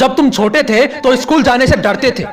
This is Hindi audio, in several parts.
जब तुम छोटे थे तो स्कूल जाने से डरते थे,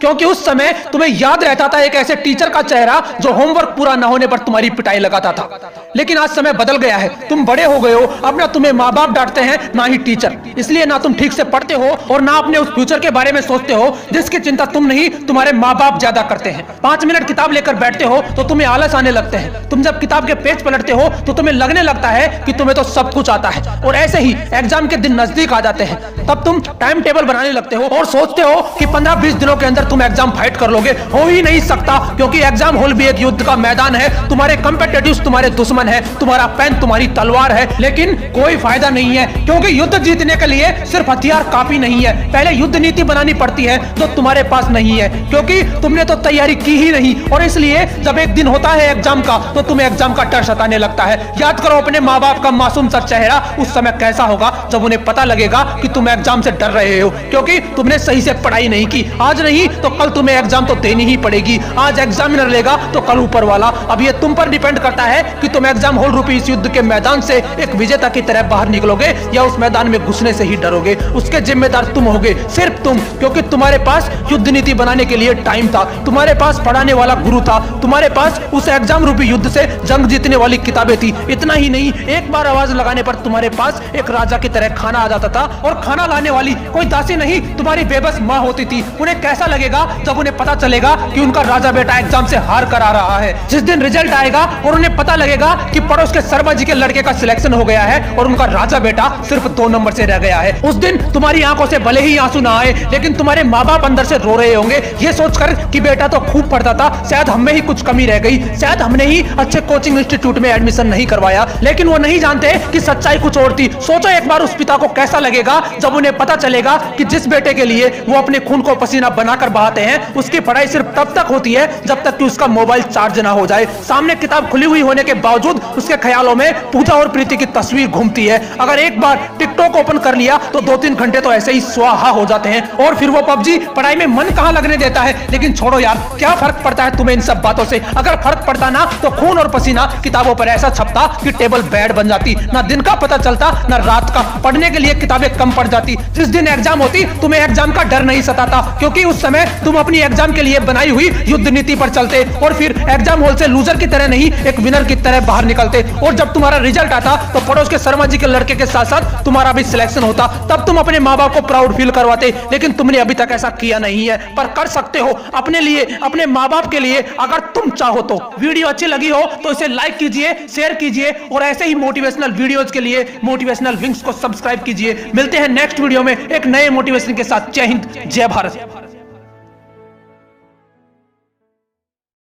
क्योंकि उस समय तुम्हें याद रहता था एक ऐसे टीचर का चेहरा जो होमवर्क पूरा ना होने पर तुम्हारी पिटाई लगाता था। लेकिन आज समय बदल गया है, तुम बड़े हो गए हो, अब ना तुम्हें माँ बाप डांटते हैं ना ही टीचर। इसलिए ना तुम ठीक से पढ़ते हो और ना अपने उस फ्यूचर के बारे में सोचते हो जिसकी चिंता तुम नहीं तुम्हारे माँ बाप ज्यादा करते हैं। 5 मिनट किताब लेकर बैठते हो तो तुम्हें आलस आने लगते हैं। तुम जब किताब के पेज पलटते हो तो तुम्हें लगने लगता है कि तुम्हें तो सब कुछ आता है। और ऐसे ही एग्जाम के दिन नजदीक आ जाते हैं, तब तुम टाइम टेबल बनाने लगते हो और सोचते हो कि 15-20 दिनों के अंदर तुम एग्जाम फाइट कर लोगे। हो ही नहीं सकता, क्योंकि एग्जाम हॉल भी एक युद्ध का मैदान है। तुम्हारे कंपेटिटिव्स तुम्हारे दुश्मन है, तुम्हारा पेन तुम्हारी तलवार है। लेकिन कोई फायदा नहीं है, क्योंकि युद्ध जीतने के लिए सिर्फ हथियार काफी नहीं है, पहले युद्ध नीति बनानी पड़ती है जो तुम्हारे पास नहीं है, क्योंकि तुमने तो तैयारी की ही नहीं। और इसलिए जब एक दिन होता है एग्जाम का तो तुम्हें एग्जाम का डर सताने लगता है। याद करो अपने माँ बाप का मासूम सा चेहरा उस समय कैसा होगा जब उन्हें पता लगेगा कि तुम एग्जाम से डर रहे हो, क्योंकि तुमने सही से पढ़ाई नहीं की। आज नहीं तो कल तुम्हें एग्जाम तो देनी ही पड़ेगी। आज एग्जामिनर लेगा तो कल ऊपर वाला। अब ये तुम पर डिपेंड करता है कि तुम एग्जाम हॉल रूपी इस युद्ध के मैदान से एक विजेता की तरह बाहर निकलोगे या उस मैदान में घुसने से ही डरोगे। उसके जिम्मेदार तुम होगे, सिर्फ तुम, क्योंकि तुम्हारे पास युद्ध नीति बनाने के लिए टाइम था, तुम्हारे पास पढ़ाने वाला गुरु था, तुम्हारे पास उस एग्जाम रूपी युद्ध से जंग जीतने वाली किताबें थी। इतना ही नहीं, एक बार आवाज लगाने पर तुम्हारे पास एक राजा की तरह खाना आ जाता था, और खाना लाने वाली कोई दासी नहीं तुम्हारी बेबस माँ होती थी। उन्हें कैसा लगेगा जब उन्हें पता चलेगा कि उनका राजा बेटा एग्जाम से हार कर आ रहा है। जिस दिन रिजल्ट आएगा और उन्हें पता लगेगा कि पड़ोस के शर्मा जी के लड़के का सिलेक्शन हो गया है और उनका राजा बेटा सिर्फ 2 नंबर से रह गया है, उस दिन तुम्हारी आंखों से भले ही आंसू ना आए, लेकिन तुम्हारे माँ बाप अंदर से रो रहे होंगे, ये सोचकर कि बेटा तो खूब पढ़ता था, शायद हमें ही कुछ कमी रह गई, शायद हमने ही अच्छे कोचिंग इंस्टीट्यूट में एडमिशन नहीं करवाया। लेकिन वो नहीं जानते कि सच्चाई कुछ और थी। सोचो एक बार उस पिता को कैसा लगेगा जब उन्हें पता चलेगा कि जिस बेटे के लिए वो अपने खून को पसीना बनाकर बहाते हैं, उसकी पढ़ाई सिर्फ तब तक होती है जब तक कि उसका मोबाइल चार्ज ना हो जाए। सामने किताब खुली हुई होने के बावजूद उसके ख्यालों में पूजा और प्रीति की तस्वीर घूमती है। अगर एक बार टिकटॉक ओपन कर लिया तो 2-3 घंटे तो ऐसे ही स्वाहा हो जाते हैं, और फिर वो पबजी। पढ़ाई में मन कहां लगने देता है। लेकिन छोड़ो यार, क्या फर्क पड़ता है तुम्हें इन सब बातों से। अगर फर्क पड़ता ना तो खून और पसीना किताबों पर ऐसा छपता कि टेबल बेड बन जाती, ना दिन का पता चलता ना रात का। पढ़ने के लिए किताबें कम पड़ जाती। जिस दिन एग्जाम होती तुम्हें एग्जाम का डर नहीं सताता, क्योंकि उस समय तुम अपनी एग्जाम के लिए बनाई हुई युद्ध नीति पर चलते और फिर एग्जाम हॉल से लूजर की तरह नहीं एक विनर की तरह बाहर निकलते। और जब तुम्हारा रिजल्ट आता तो पड़ोस के शर्मा जी के लड़के के साथ साथ तुम्हारा भी सिलेक्शन होता, तब तुम अपने माँ बाप को प्राउड फील करवाते। लेकिन तुमने अभी तक ऐसा किया नहीं है, पर कर सकते हो अपने लिए, अपने माँ बाप के लिए, अगर तुम चाहो तो। वीडियो अच्छी लगी हो तो इसे लाइक कीजिए, शेयर कीजिए, और ऐसे ही मोटिवेशनल वीडियोज के लिए मोटिवेशनल विंग्स को सब्सक्राइब कीजिए। मिलते हैं नेक्स्ट वीडियो में एक नए मोटिवेशन के साथ। जय हिंद, जय भारत।